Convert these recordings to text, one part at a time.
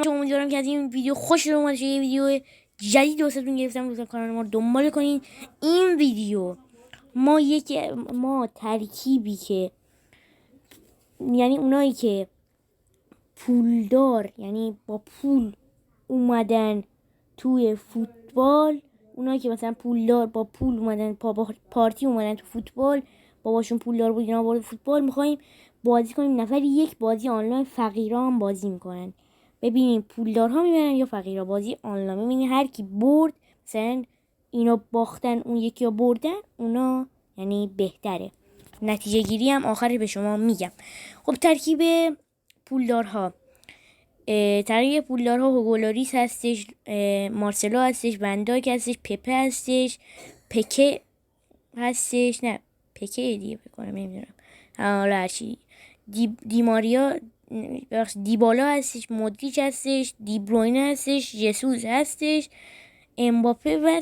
امیدوارم که از این ویدیو خوشتون اومد باشه. یه ویدیو جدید واسهتون گرفتم. لطفا کانال ما رو دنبال کنین. این ویدیو ما ترکیبی که یعنی اونایی که پولدار، یعنی با پول اومدن توی فوتبال، اونایی که مثلا پولدار با پول اومدن با پارتی اومدن تو فوتبال، باباشون پولدار بود اینا وارد فوتبال، میخوایم بازی کنیم نفر یک بازی آنلاین. فقیرا هم بازی میکنن. ببینیم پولدارها میبرن یا فقیرا. بازی آنلاین ببینیم هر کی برد، مثلا اینا باختن اون یکی ها بردن، اونا یعنی بهتره. نتیجه گیری هم آخرش به شما میگم. خب ترکیب پولدارها، هوگو هستش، مارسلو هستش، ونداک هستش، پپه هستش، پکه هستش، نه پکه دیگه بکنم نمیدونم، حالا هرچی، دیماریا دیبالا هستش، مودریچ هستش، دیبروینه هستش، جسوس هستش، امباپه و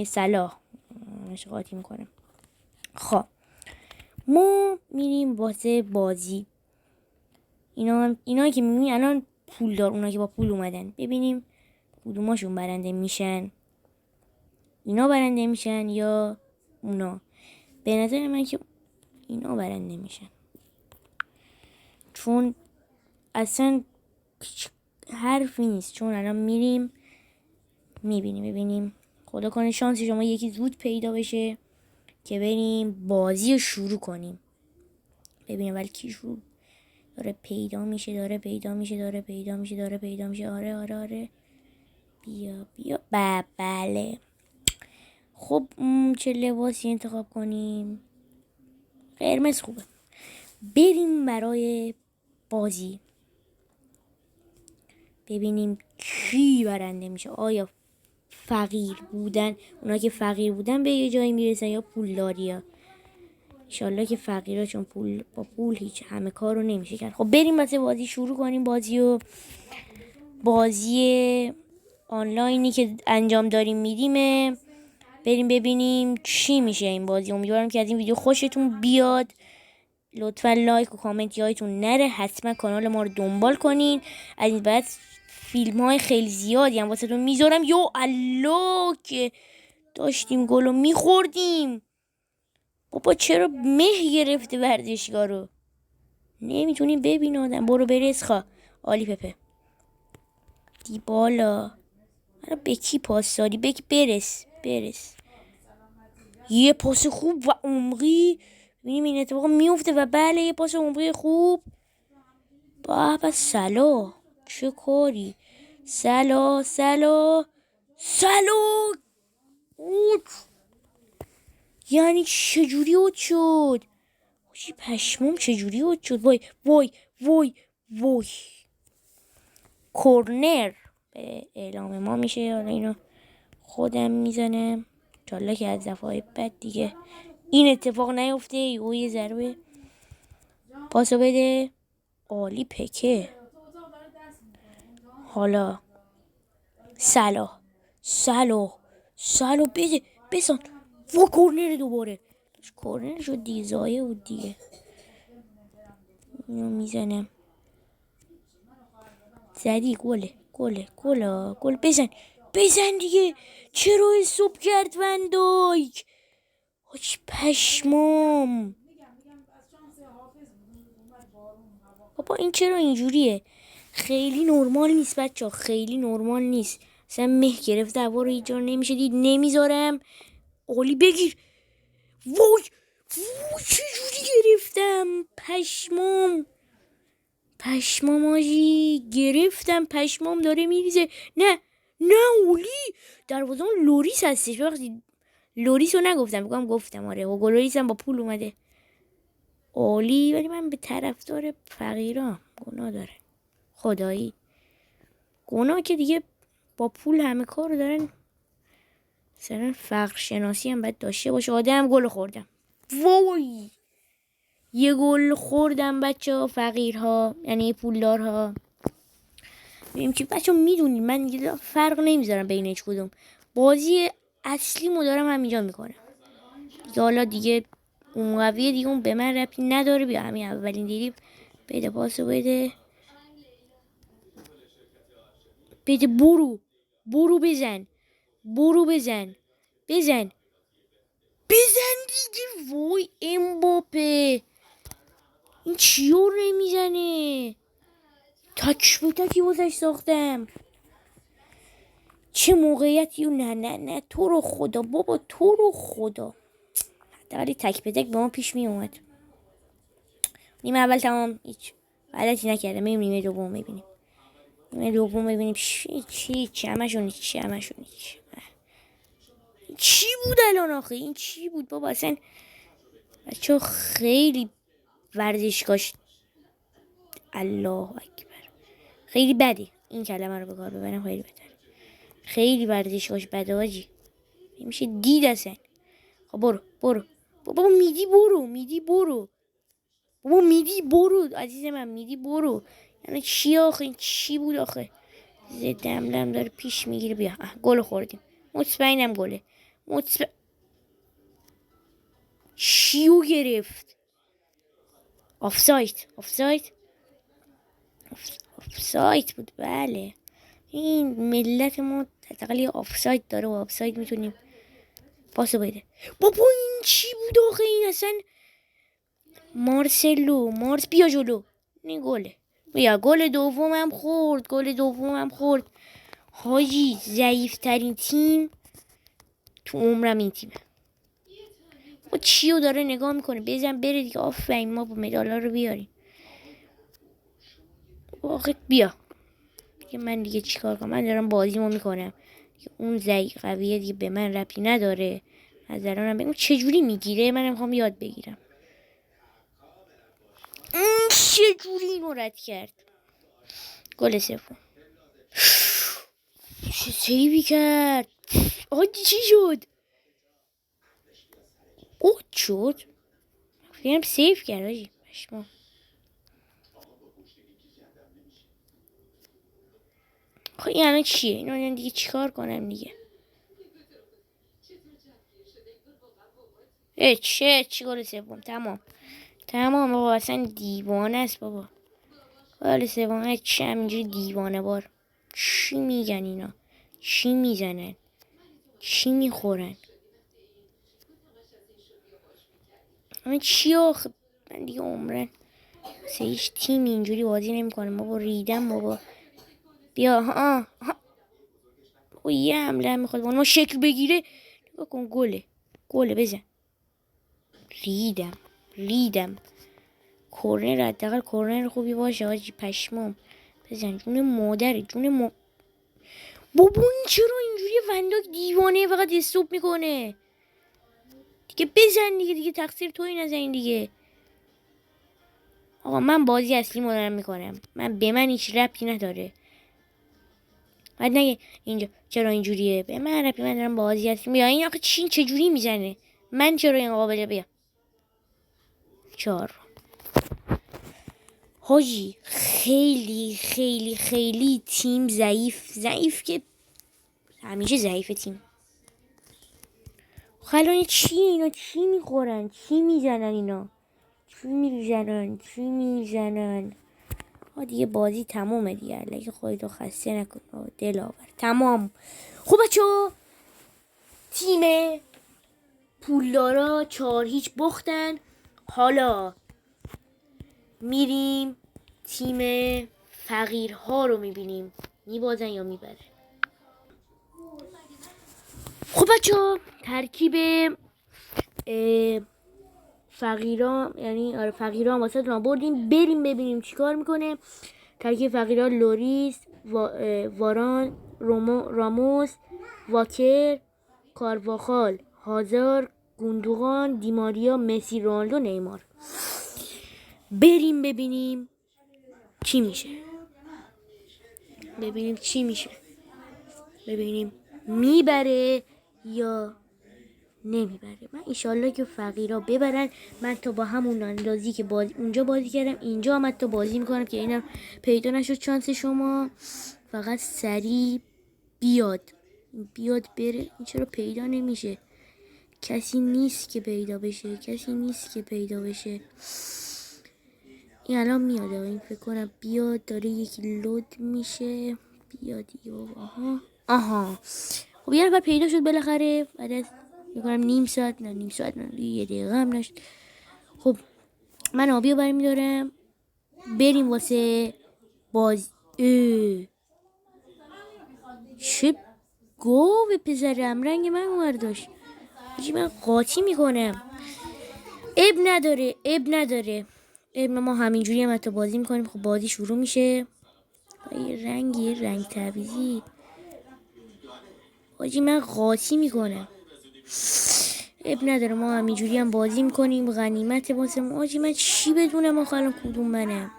صلاح قاطی میکنم. خب ما میریم واسه بازی. اینا که میبینی الان پولدار، اونا که با پول اومدن، ببینیم کدوماشون برنده میشن. اینا برنده میشن یا اونا؟ به نظر من که اینا برنده میشن، چون اصلا حرفی نیست. چون الان میریم ببینیم خدا کنه شانس شما یکی زود پیدا بشه که بریم بازی رو شروع کنیم. ببینیم ولی کی شروع داره پیدا میشه. آره بیا بله. خب چه لباسی انتخاب کنیم؟ قرمز خوبه. بریم برای بازی ببینیم کی برنده میشه. آیا فقیر بودن، اونا که فقیر بودن به یه جایی میرسن، یا پولداریا؟ انشالله که فقیرها، چون با پول هیچ همه کار رو نمیشه کرد. خب بریم واسه بازی شروع کنیم. بازی آنلاینی که انجام داریم میدیم. بریم ببینیم چی میشه این بازی. امیدوارم که از این ویدیو خوشتون بیاد. لطفا لایک و کامنت یادتون نره. حتما کانال ما رو دنبال کنین. از این بعد فیلم های خیلی زیادی هم واسهتون میذارم. یو الله که داشتیم گلو میخوردیم. بابا چرا مه گرفته ورزشگاه رو؟ نمیتونیم ببین آدم. برو برس خواه. آلی پپه دیبالا. به کی پاس دادی؟ بگی برس. یه پاس خوب و عمقی. ببینیم این اتفاق میفته و بله یه پاس عمقی خوب. بابا صلاح چه کاری؟ صلاح اوت. یعنی چجوری اوت شد؟ پشمام چجوری اوت شد؟ وای کورنر به اعلام ما میشه. حالا اینو خودم میزنم انشالله که از دفعه بعد دیگه این اتفاق نیفته. یه ضربه پاسو بده. عالی پکه. حالا صلاح بده بسان. و کورنر دوباره. کورنر شد دیگه، زایه بود دیگه. اینو میزنم. زدی گل بزن دیگه. چرا حساب کرد وندایک؟ حاج پشمام. بابا این چرا اینجوریه؟ خیلی نرمال نیست بچه ها، خیلی نرمال نیست. اصلا مه گرفته هوا رو ایجار نمیشه دید. نمیذارم. عالی بگیر. وای چجوری گرفتم؟ پشمام آجی گرفتم. پشمام داره میریزه. نه اولی دروازه‌بان لوریس هستش. ببخشید لوریس رو نگفتم، گفتم آره. و لوریس هم با پول اومده. عالی. ولی من به طرفدار فقیرام. گناه داره خدایی. گناه که دیگه با پول همه کار دارن. مثلا فقر شناسی هم باید داشته باشه آدم. گل خوردم. وای یه گل خوردم بچه ها. فقیرها یعنی پولدارها. ببینیم که بچه ها میدونید من فرق نمیذارم بین هیچ کدوم. بازی اصلی مو دارم همینجا میکنم دیگه. حالا دیگه اون قویه دیگه اون به من ربطی نداره. بیا همین اولین دیدیم. بده پاسو بده. بده. برو بزن. بزن دیگه. وای امباپه این چیو نمیزنه. تک به تکی واسش ساختم. چه موقعیتی. نه تو رو خدا بابا، تو رو خدا. حداقل تک به تک به ما پیش می اومد. نیمه اول تمام، هیچ غلطی نکردم. بریم نیمه دوم ببینیم. چی همشون چی بود الان آخه؟ این چی بود بابا؟ اصلا بچه خیلی ورزشگاهش الله اکبر خیلی بده. این کلمه رو به کار ببرم خیلی بده. خیلی ورزشگاهش بده آجی. میشه دید اصلا. خب برو بابا. میدی برو عزیز من. میدی برو. یعنی چی آخه؟ این چی بود آخه؟ دم داره پیش میگیره. بیا گل خوردیم. مطمئنم گله. چیو گرفت. آفساید بود. بله این ملت ما حداقل یه آفساید داره و آفساید میتونیم پاسو بده. بابا این چی بود آخه؟ این اصلا مارس بیا جلو. این گله. بیا گل دومم خورد. حاجی ضعیف ترین تیم تو عمرم این تیمه. و چیو داره نگاه میکنه. بزن بره دیگه. آفرین ما با مدالا رو بیاریم. آخه بیا دیگه. من دیگه چیکار کنم؟ من دارم بازیمو میکنم. اون ضعیف قویه دیگه به من ربطی نداره. نظرانم بگم چجوری میگیره. منم میخوام یاد بگیرم. چجوری اینو رد کرد. گل سوم. چه سیوی کرد. آجی چی شد؟ اوه شد. فیلم سیف کرد آجی. پشما. خب این الان چیه؟ اینو دیگه چیکار کنم دیگه؟ چی گل سوم. تمام بابا. اصلا دیوانه است بابا. گل سوم چه همینجوری دیوانه بار. چی میگن اینا؟ چی میزنن؟ چی میخورن؟ من چی آخه؟ من دیگه عمرن هیچ تیم اینجوری بازی نمیکنم بابا. ریدم بابا. بیا بابا یه حمله هم میخواد ما شکل بگیره. نگاه کن گله بزن. ریدم. کورنر حداقل کورنر خوبی باشه آجی. پشمام. بزن جون مادر بابا این چرا اینجوری؟ ونداک دیوانه فقط استوب میکنه دیگه. بزن دیگه تقصیر توی نزن دیگه. آقا من بازی اصلی دارم میکنم. به من هیچ ربطی نداره. بعد نگه اینجا چرا اینجوریه. به من ربطی. من دارم بازی اصلی. بیا این آخه چجوری میزنه؟ من چرا این قابله. بیا 4. حاجی خیلی تیم ضعیف که همیشه ضعیف تیم. خلانه چیه اینا؟ چی میخورن؟ چی میزنن اینا؟ چی میزنن؟ دیگه بازی تمومه دیگه. لگه خودتو خسته نکن. دل آور. تمام. خب بچه تیم پولدارا 4-0 باختن. حالا میریم تیم فقیرها رو میبینیم میبازن یا میبرن. خب بچه ترکیب فقیران، یعنی فقیران واسه تون بردیم. بریم ببینیم چیکار میکنه. ترکیب فقیران لوریس، واران، راموس، واکر، کارواخال، هازار، گوندوغان، دیماریا، مسی، رونالدو، نیمار. بریم ببینیم چی میشه. ببینیم میبره یا نمیبره. من ایشالله که فقیرها ببرن. من تا با همون اندازی که اونجا بازی کردم اینجا هم حتی بازی میکنم که اینم پیدا نشد. چانس شما فقط سریع بیاد بره. این چرا پیدا نمیشه؟ کسی نیست که پیدا بشه. این الان میاد. این فکر کنم بیاد. داره یکی لود میشه. بیا دیگه بابا. آها خب یه نفر پیدا شد بالاخره بعد از میکنم نیم ساعت نه یه دقیقه هم نشد. خب من آبی رو برمیدارم بریم واسه باز. چه گوه پسرم رنگ من برداشت. من قاطی میکنم. اب نداره ما همینجوری هم حتی بازی میکنیم. خب بازی شروع میشه. یه رنگ تبریزی. حاجی من قاطی میکنم. اب نداره ما همینجوری هم بازی میکنیم. غنیمت واسه حاجی من چی بدونم آخه الان کدوم منم.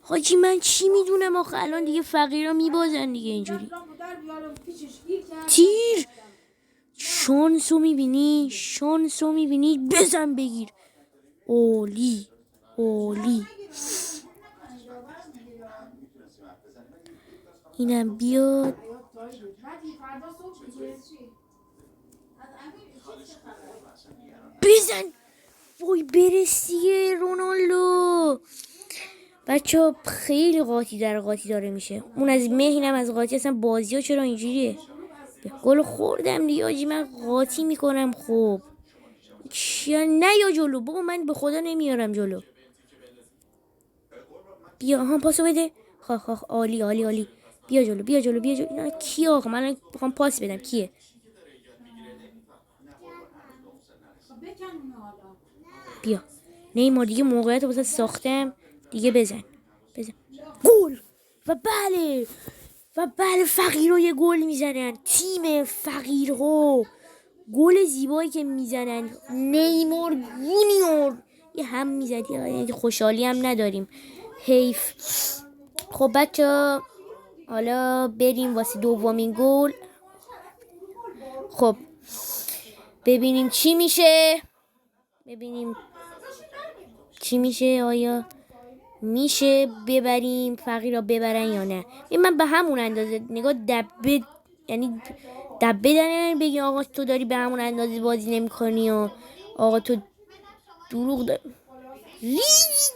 حاجی من چی میدونم آخه الان دیگه فقیرا میبازن دیگه اینجوری. تیر شانسو میبینی بزن بگیر. اولی اینم بیاد بزن. وای برسیه رونالدو. بچه خیلی قاطی داره میشه. اون از مهینم از قاطی. اصلا بازی ها چرا اینجوریه. گل خوردم دیگه آجی من قاطی میکنم. خب چیا نه یا جلو بابا من به خدا نمیارم جلو. بیا هم پاسو بده. عالی بیا جلو اینا کیه آقا من میخوام پاس بدم کیه. بیا نیمار دیگه موقعیت واسه ساختم دیگه بزن گل. و بله فقیرها یه گل میزنن. تیم فقیرها گل زیبایی که میزنن. نیمار جونیور یه هم میزد. یه خوشحالی هم نداریم حیف. خب بچه حالا بریم واسه دومین گل. خب ببینیم چی میشه. آیا میشه ببریم فقیرها ببرن یا نه. من به همون اندازه نگاه دبه دارن بگی آقا تو داری به همون اندازه بازی نمی کنی و آقا تو دروغ داری. ریدی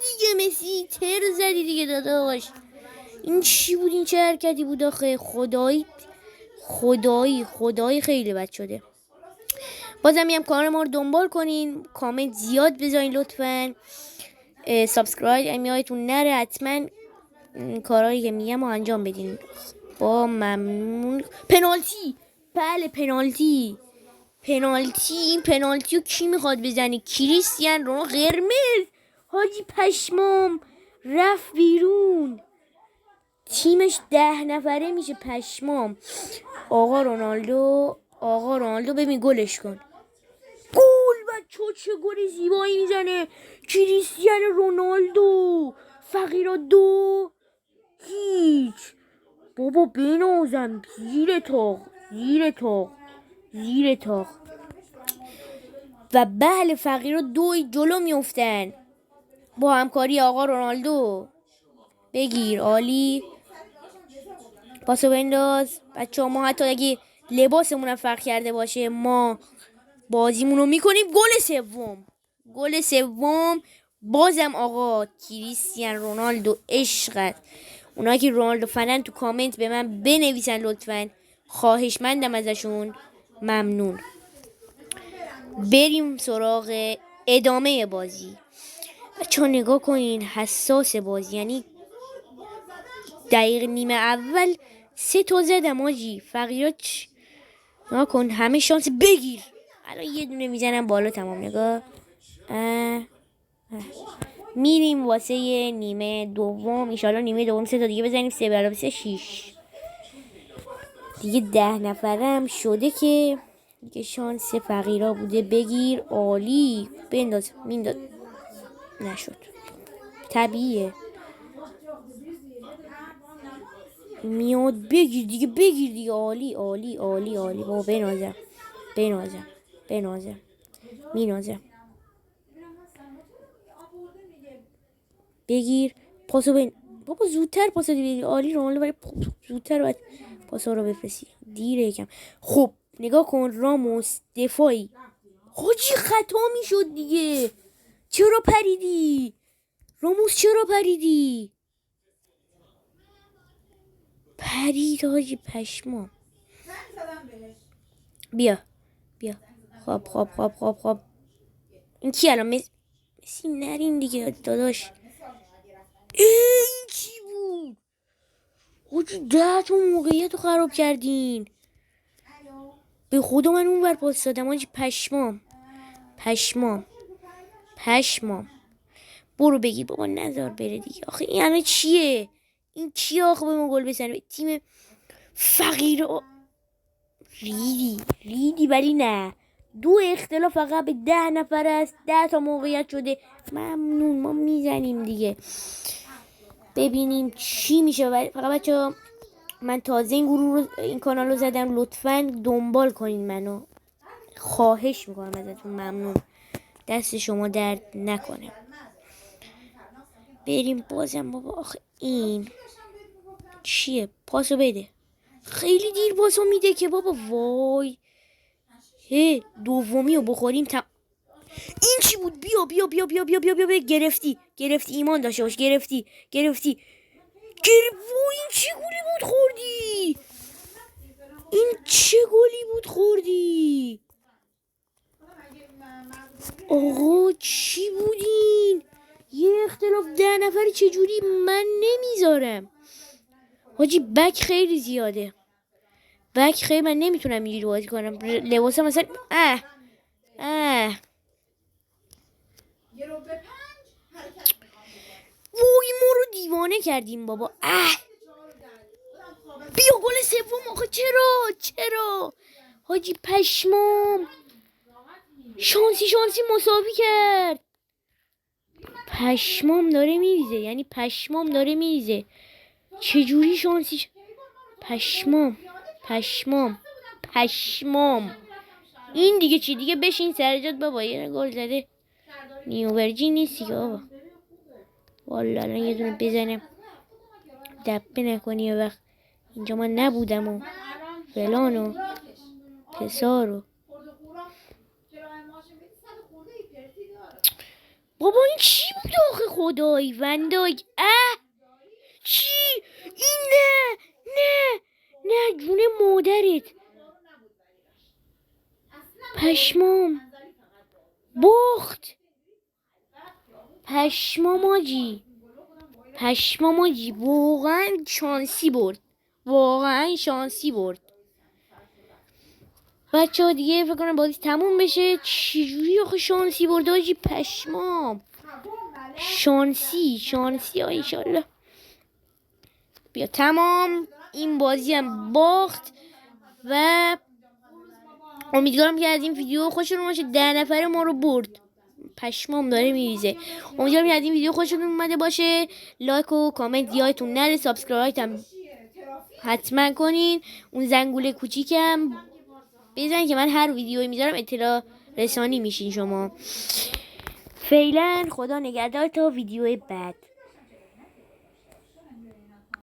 دیگه مسی تر زدی دیگه داداش. این چی بود این چه حرکتی بود آخه. خدایی خیلی بد شده. بازم میگم کانال ما رو دنبال کنین. کامنت زیاد بذارین لطفاً. سابسکرایب یادتون نره حتما کارهایی که میگم رو انجام بدین. با ممنون. پنالتی. بله پنالتی. این پنالتی رو کی میخواد بزنه؟ کریستیان رونالدو. قرمز حاجی پشمام رفت بیرون. تیمش 10 نفره میشه پشمام. آقا رونالدو ببین گلش کن. گل بچه چه گل زیبایی میزنه کریستیان رونالدو. فقیرا 2-0. بابا بنازم زیر تاق. و بله فقیرا 2 جلو میافتن با همکاری آقا رونالدو. بگیر عالی. پاسو بنداز بچه ما حتی اگه لباسمون فرق کرده باشه ما بازیمونو میکنیم. گل سوم بازم آقا کریستیان رونالدو عشقت. اونایی که رونالدو فنن تو کامنت به من بنویسن لطفاً. خواهشمندم ازشون. ممنون. بریم سراغ ادامه بازی. بچه‌ها نگاه کنین حساس بازی. یعنی دقیقه نیمه اول 3 تا زدم آجی. فقیرات نگاه کن همه شانس بگیر. الان یه دونه میزنم بالا تمام. نگاه میریم واسه نیمه دوم. ایشالا نیمه دوم 3 تا دیگه بزنیم. 3 + 3 6 دیگه 10 نفرم شده که دیگه شانس فقیرا بوده. بگیر عالی. بنداز مینداز نشد طبیعیه. میاد بگیر دیگه عالی. بابا بنازم مینازم. بگیر پاسو بابا زودتر پاسو بگیر. عالی رونالدو ولی زودتر باید پاسو رو بفرستی. دیره یکم. خب نگاه کن راموس دفاعی. حاجی خطا میشد دیگه. چرا پریدی راموس؟ پرید حاجی پشمام. بیا خب این کی الان مسی نرین دیگه داداش. این چی بود حاجی؟ 10 تا موقعیت رو خراب کردین. به خدا من اون ور پاس دادم حاجی. پشمام. برو بگیر بابا نذار بره دیگه. آخه این همه چیه؟ این چیه آخه به ما گل بزنه؟ به تیم فقیر ریدی ولی نه. 2 اختلاف فقط به 10 نفر است. 10 تا موقعیت شده. ممنون ما میزنیم دیگه. ببینیم چی میشه. فقط بچه من تازه این کانال رو زدم. لطفا دنبال کنین منو. خواهش میکنم ازتون. ممنون. دست شما درد نکنه. بریم بازم بابا. آخه این چیه؟ پاسو بده. خیلی دیر پاسو میده که بابا. وای دومی رو بخوریم این چی بود؟ بیا گرفتی ایمان داشته باش. گرفتی این چه گلی بود خوردی؟ آقا چی بودین؟ یه اختلاف 10 نفری چجوری؟ من نمیذارم حاجی. بک خیلی زیاده. من نمیتونم اینجوری بازی کنم. لباسم مثلا وای ما رو دیوانه کردیم بابا. بیا گل سوم. آخه چرا حاجی پشمام. شانسی مساوی کرد. پشمام داره میریزه. چجوری شانسی پشمام. این دیگه چی دیگه؟ بشین سر جات بابا. یه گل زده. نیوورجی نیستی بابا. والا الان یه دونه بزنم دبه نکنی و وقت اینجا من نبودم و فلان و پسار و بابا. این چی بود آخه خدایی وندای؟ چی؟ این نه جون مادرت. پشمام باخت. پشمام آجی. واقعا شانسی برد. بچه ها دیگه فکر کنم بازی تموم بشه. چجوری آخه شانسی برد آجی؟ پشمام. شانسی ها انشالله. بیا تمام. این بازی هم باخت و امیدوارم که از این ویدیو خوشتون باشه. 10 نفر ما رو برد. پشمام داره میریزه. امیدوارم که از این ویدیو خوشتون اومده باشه. لایک و کامنت یادتون نره. سابسکرایب هم حتما کنین. اون زنگوله کوچیکم بزنین که من هر ویدیویی میذارم اطلاع رسانی میشین شما. فعلا خدا نگهدار تا ویدیو بعد.